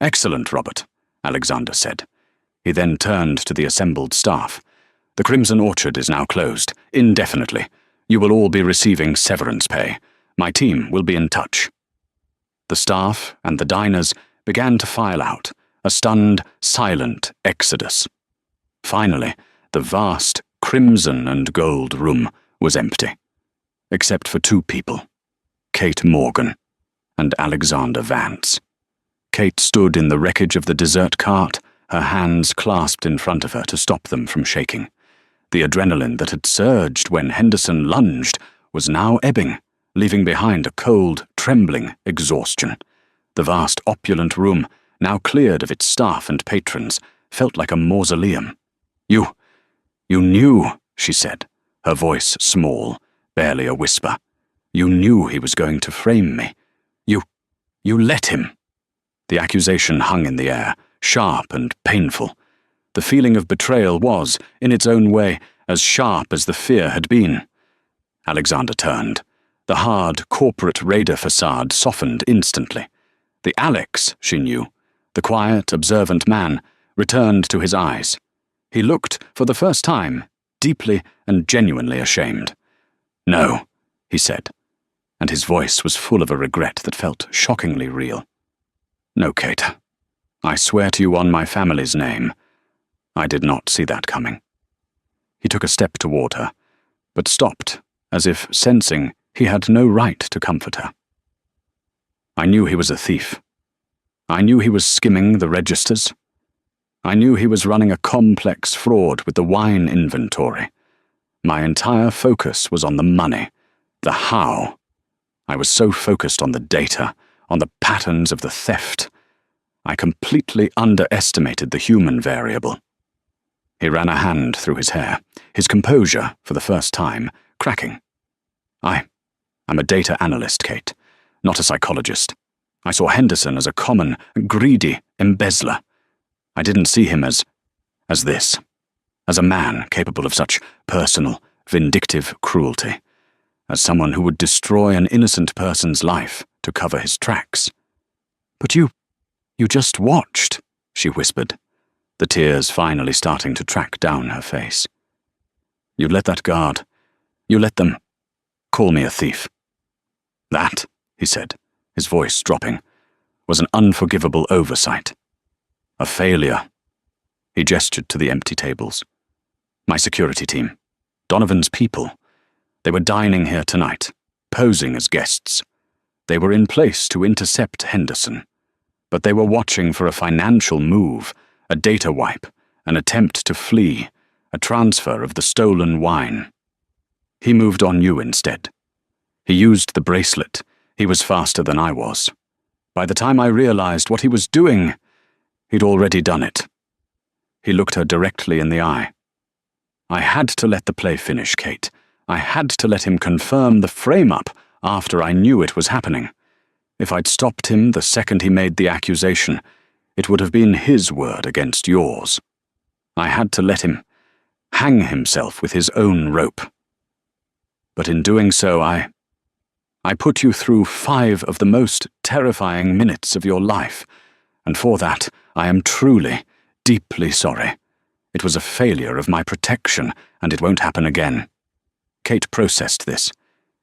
"Excellent, Robert," Alexander said. He then turned to the assembled staff. "The Crimson Orchard is now closed, indefinitely. You will all be receiving severance pay. My team will be in touch." The staff and the diners began to file out, a stunned, silent exodus. Finally, the vast crimson and gold room was empty, except for 2 people, Kate Morgan and Alexander Vance. Kate stood in the wreckage of the dessert cart, her hands clasped in front of her to stop them from shaking. The adrenaline that had surged when Henderson lunged was now ebbing, leaving behind a cold, trembling exhaustion. The vast, opulent room, now cleared of its staff and patrons, felt like a mausoleum. You knew," she said, her voice small, barely a whisper. "You knew he was going to frame me. You let him." The accusation hung in the air, sharp and painful. The feeling of betrayal was, in its own way, as sharp as the fear had been. Alexander turned. The hard, corporate raider facade softened instantly. The Alex, she knew, the quiet, observant man, returned to his eyes. He looked, for the first time, deeply and genuinely ashamed. "No," he said, and his voice was full of a regret that felt shockingly real. "No, Kate. I swear to you on my family's name, I did not see that coming." He took a step toward her, but stopped, as if sensing he had no right to comfort her. "I knew he was a thief. I knew he was skimming the registers. I knew he was running a complex fraud with the wine inventory. My entire focus was on the money, the how. I was so focused on the data, on the patterns of the theft. I completely underestimated the human variable. He ran a hand through his hair, his composure, for the first time, cracking. I'm a data analyst, Kate, not a psychologist. I saw Henderson as a common, greedy embezzler. I didn't see him as this, as a man capable of such personal, vindictive cruelty, as someone who would destroy an innocent person's life to cover his tracks. But you just watched, she whispered, the tears finally starting to track down her face. You let that guard, you let them call me a thief. That, he said, his voice dropping, was an unforgivable oversight. A failure. He gestured to the empty tables. My security team, Donovan's people, they were dining here tonight, posing as guests. They were in place to intercept Henderson, but they were watching for a financial move, a data wipe, an attempt to flee, a transfer of the stolen wine. He moved on you instead. He used the bracelet. He was faster than I was. By the time I realized what he was doing, he'd already done it. He looked her directly in the eye. I had to let the play finish, Kate. I had to let him confirm the frame-up after I knew it was happening. If I'd stopped him the second he made the accusation, it would have been his word against yours. I had to let him hang himself with his own rope. But in doing so, I put you through 5 of the most terrifying minutes of your life, and for that I am truly, deeply sorry. It was a failure of my protection, and it won't happen again. Kate processed this.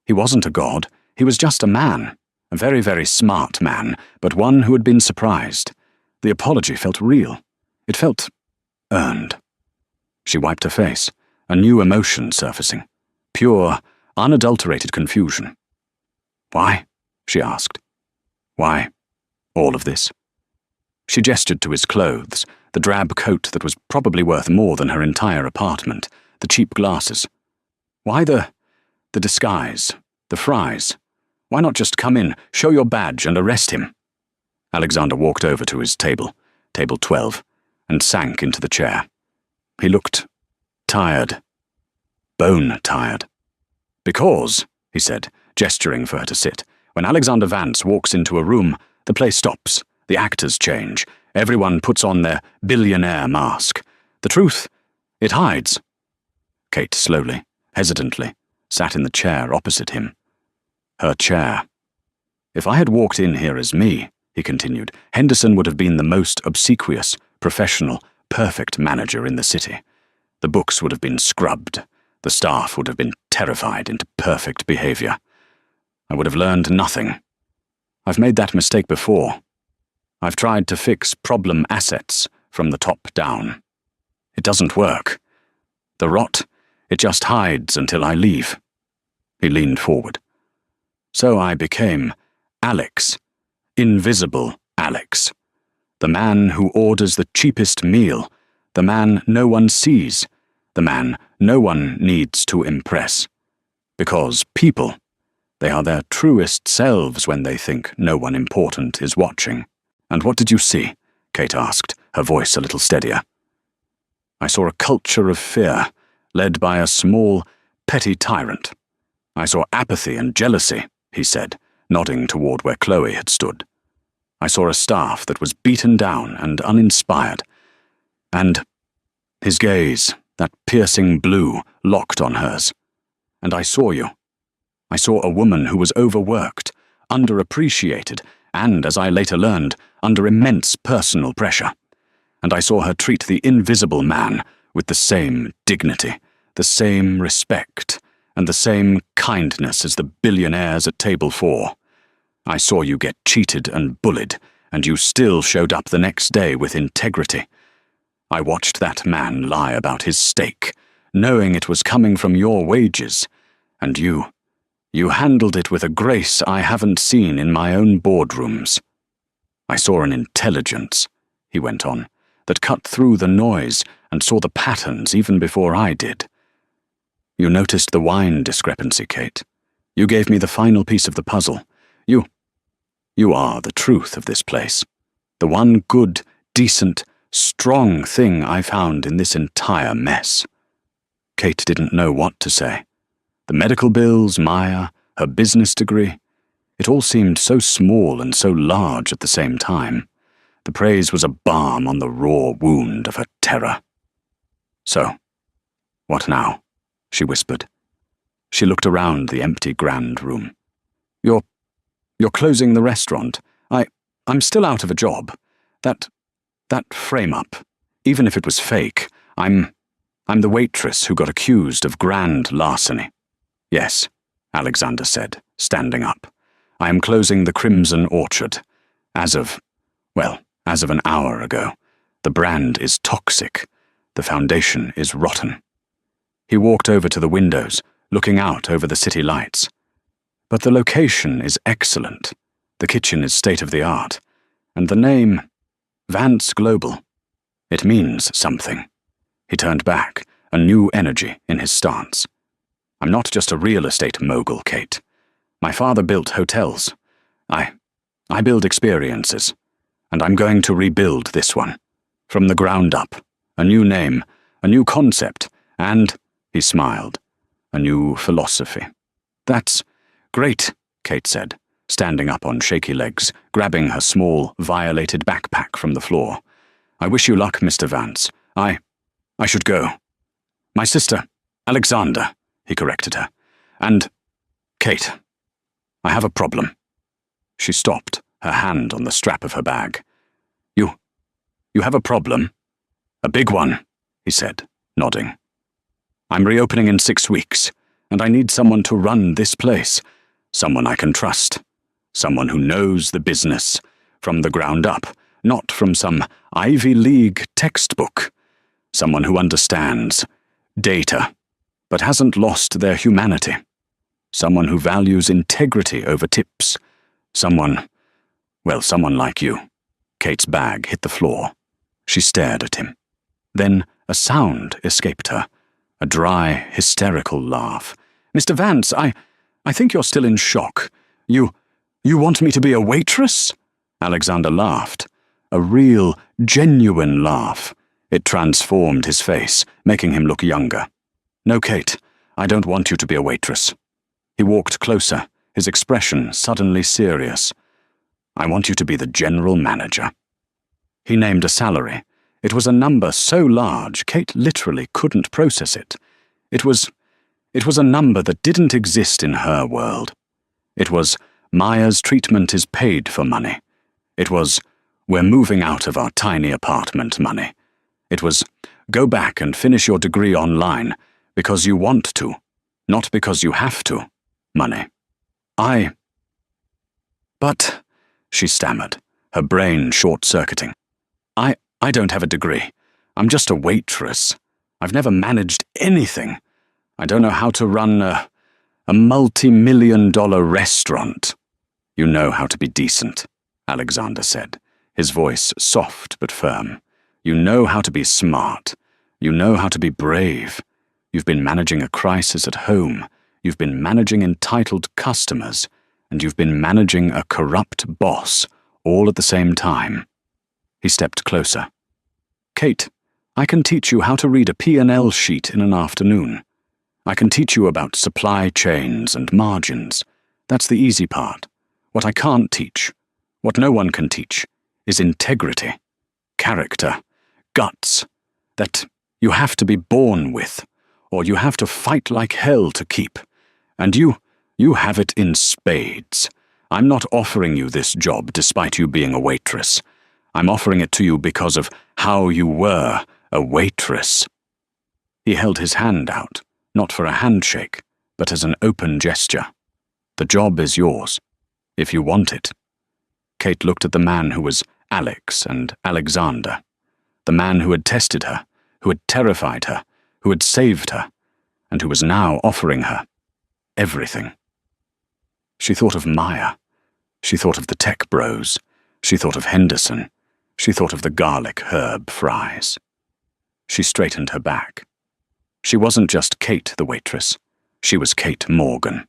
He wasn't a god, he was just a man, a very, very smart man, but one who had been surprised. The apology felt real. It felt earned. She wiped her face, a new emotion surfacing. Pure, unadulterated confusion. Why? She asked. Why, all of this? She gestured to his clothes, the drab coat that was probably worth more than her entire apartment, the cheap glasses. Why the disguise, the fries? Why not just come in, show your badge, and arrest him? Alexander walked over to his table, table 12, and sank into the chair. He looked tired, bone-tired. Because, he said, gesturing for her to sit, when Alexander Vance walks into a room, the play stops, the actors change, everyone puts on their billionaire mask. The truth, it hides. Kate slowly, hesitantly, sat in the chair opposite him. Her chair. If I had walked in here as me, he continued, Henderson would have been the most obsequious, professional, perfect manager in the city. The books would have been scrubbed. The staff would have been terrified into perfect behavior. I would have learned nothing. I've made that mistake before. I've tried to fix problem assets from the top down. It doesn't work. The rot, it just hides until I leave. He leaned forward. So I became Alex, invisible Alex, the man who orders the cheapest meal, the man no one sees, the man no one needs to impress. Because people, they are their truest selves when they think no one important is watching. And what did you see? Kate asked, her voice a little steadier. I saw a culture of fear, led by a small, petty tyrant. I saw apathy and jealousy, he said, nodding toward where Chloe had stood. I saw a staff that was beaten down and uninspired. And his gaze, that piercing blue, locked on hers. And I saw you. I saw a woman who was overworked, underappreciated, and, as I later learned, under immense personal pressure. And I saw her treat the invisible man with the same dignity, the same respect, and the same kindness as the billionaires at table 4. I saw you get cheated and bullied, and you still showed up the next day with integrity. I watched that man lie about his steak, knowing it was coming from your wages, and you handled it with a grace I haven't seen in my own boardrooms. I saw an intelligence, he went on, that cut through the noise and saw the patterns even before I did. You noticed the wine discrepancy, Kate. You gave me the final piece of the puzzle. You are the truth of this place. The one good, decent, strong thing I found in this entire mess." Kate didn't know what to say. The medical bills, Maya, her business degree, it all seemed so small and so large at the same time. The praise was a balm on the raw wound of her terror. "So, what now?" she whispered. She looked around the empty grand room. You're closing the restaurant. I'm still out of a job. That frame-up, even if it was fake, I'm the waitress who got accused of grand larceny." "Yes," Alexander said, standing up. "I am closing the Crimson Orchard. As of an hour ago. The brand is toxic. The foundation is rotten." He walked over to the windows, looking out over the city lights. "But the location is excellent. The kitchen is state-of-the-art. And the name, Vance Global, it means something." He turned back, a new energy in his stance. "I'm not just a real estate mogul, Kate. My father built hotels. I build experiences. And I'm going to rebuild this one. From the ground up. A new name, a new concept, and," he smiled, "a new philosophy." "That's great," Kate said, standing up on shaky legs, grabbing her small, violated backpack from the floor. "I wish you luck, Mr. Vance. I should go." "My sister, Alexander," he corrected her. "And, Kate, I have a problem." She stopped, her hand on the strap of her bag. You have a problem?" "A big one," he said, nodding. "I'm reopening in 6 weeks, and I need someone to run this place. Someone I can trust. Someone who knows the business, from the ground up, not from some Ivy League textbook. Someone who understands data, but hasn't lost their humanity. Someone who values integrity over tips. Someone like you." Kate's bag hit the floor. She stared at him. Then a sound escaped her, a dry, hysterical laugh. "Mr. Vance, I think you're still in shock. You want me to be a waitress?" Alexander laughed. A real, genuine laugh. It transformed his face, making him look younger. "No, Kate, I don't want you to be a waitress." He walked closer, his expression suddenly serious. "I want you to be the general manager." He named a salary. It was a number so large, Kate literally couldn't process it. It was a number that didn't exist in her world. It was, "Maya's treatment is paid for" money. It was, "We're moving out of our tiny apartment" money. It was, "Go back and finish your degree online because you want to, not because you have to" money. But, she stammered, her brain short-circuiting. I don't have a degree. I'm just a waitress. I've never managed anything. I don't know how to run a multi-million-dollar restaurant." "You know how to be decent," Alexander said, his voice soft but firm. "You know how to be smart. You know how to be brave. You've been managing a crisis at home. You've been managing entitled customers. And you've been managing a corrupt boss, all at the same time." He stepped closer. "Kate, I can teach you how to read a P&L sheet in an afternoon. I can teach you about supply chains and margins. That's the easy part. What I can't teach, what no one can teach, is integrity, character, guts, that you have to be born with, or you have to fight like hell to keep. And you have it in spades. I'm not offering you this job despite you being a waitress. I'm offering it to you because of how you were a waitress." He held his hand out, not for a handshake, but as an open gesture. "The job is yours, if you want it." Kate looked at the man who was Alex and Alexander, the man who had tested her, who had terrified her, who had saved her, and who was now offering her everything. She thought of Maya. She thought of the tech bros. She thought of Henderson. She thought of the garlic herb fries. She straightened her back. She wasn't just Kate the waitress. She was Kate Morgan.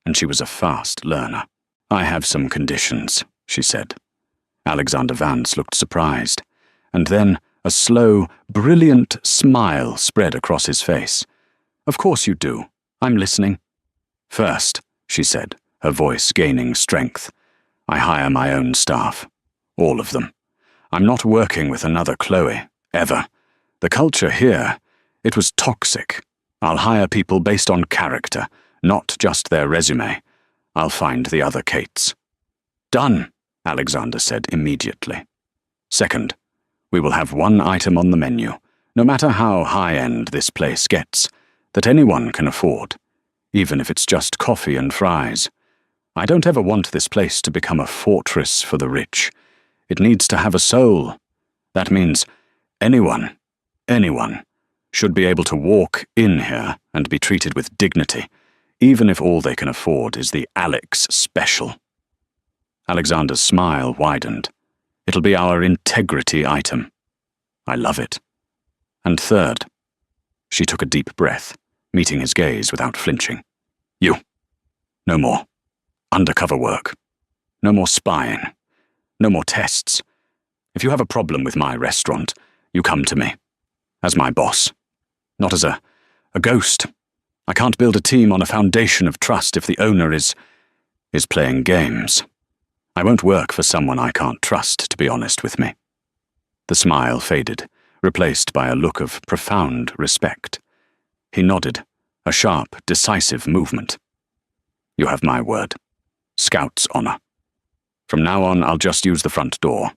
and she was a fast learner. "I have some conditions," she said. Alexander Vance looked surprised, and then a slow, brilliant smile spread across his face. "Of course you do. I'm listening." "First," she said, her voice gaining strength, "I hire my own staff. All of them. I'm not working with another Chloe, ever. The culture here, it was toxic. I'll hire people based on character, not just their resume. I'll find the other Kates." "Done," Alexander said immediately. "Second, we will have one item on the menu, no matter how high-end this place gets, that anyone can afford, even if it's just coffee and fries. I don't ever want this place to become a fortress for the rich. It needs to have a soul. That means anyone should be able to walk in here and be treated with dignity, even if all they can afford is the Alex Special." Alexander's smile widened. "It'll be our integrity item. I love it. And third," she took a deep breath, meeting his gaze without flinching. "You. No more undercover work. No more spying. No more tests. If you have a problem with my restaurant, you come to me. As my boss. Not as a ghost. I can't build a team on a foundation of trust if the owner is playing games. I won't work for someone I can't trust, to be honest with me." The smile faded, replaced by a look of profound respect. He nodded, a sharp, decisive movement. "You have my word. Scout's honor. From now on, I'll just use the front door.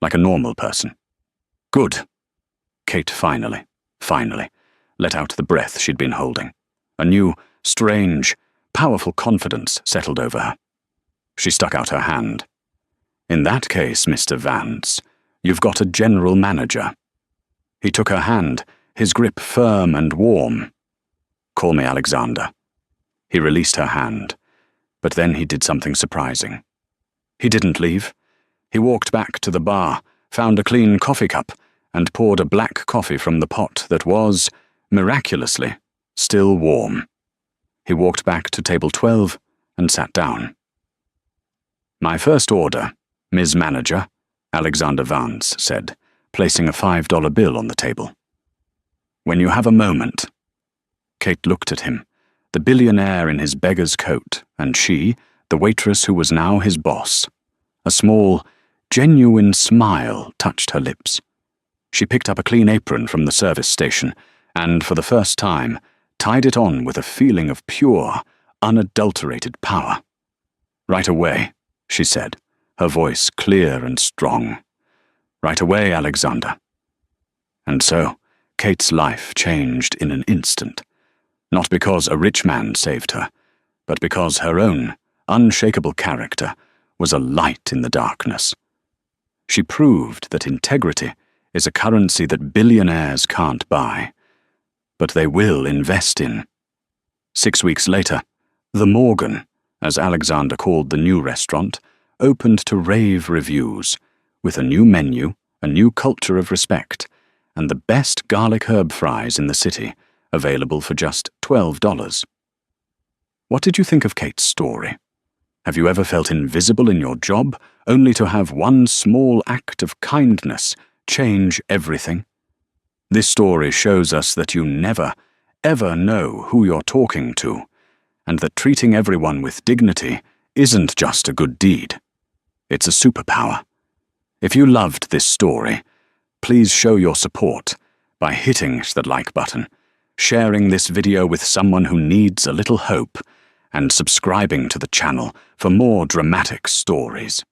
Like a normal person." "Good." Kate finally let out the breath she'd been holding. A new, strange, powerful confidence settled over her. She stuck out her hand. "In that case, Mr. Vance, you've got a general manager." He took her hand, his grip firm and warm. "Call me Alexander." He released her hand, but then he did something surprising. He didn't leave. He walked back to the bar, found a clean coffee cup, and poured a black coffee from the pot that was, miraculously, still warm. He walked back to table 12 and sat down. "My first order, Ms. Manager," Alexander Vance said, placing a $5 bill on the table. "When you have a moment." Kate looked at him, the billionaire in his beggar's coat, and she, the waitress who was now his boss. A small, genuine smile touched her lips. She picked up a clean apron from the service station and, for the first time, tied it on with a feeling of pure, unadulterated power. "Right away," she said, her voice clear and strong. "Right away, Alexander." And so, Kate's life changed in an instant. Not because a rich man saved her, but because her own, unshakable character was a light in the darkness. She proved that integrity is a currency that billionaires can't buy, but they will invest in. 6 weeks later, the Morgan, as Alexander called the new restaurant, opened to rave reviews, with a new menu, a new culture of respect, and the best garlic herb fries in the city, available for just $12. What did you think of Kate's story? Have you ever felt invisible in your job, only to have one small act of kindness change everything? This story shows us that you never, ever know who you're talking to, and that treating everyone with dignity isn't just a good deed. It's a superpower. If you loved this story, please show your support by hitting that like button, sharing this video with someone who needs a little hope, and subscribing to the channel for more dramatic stories.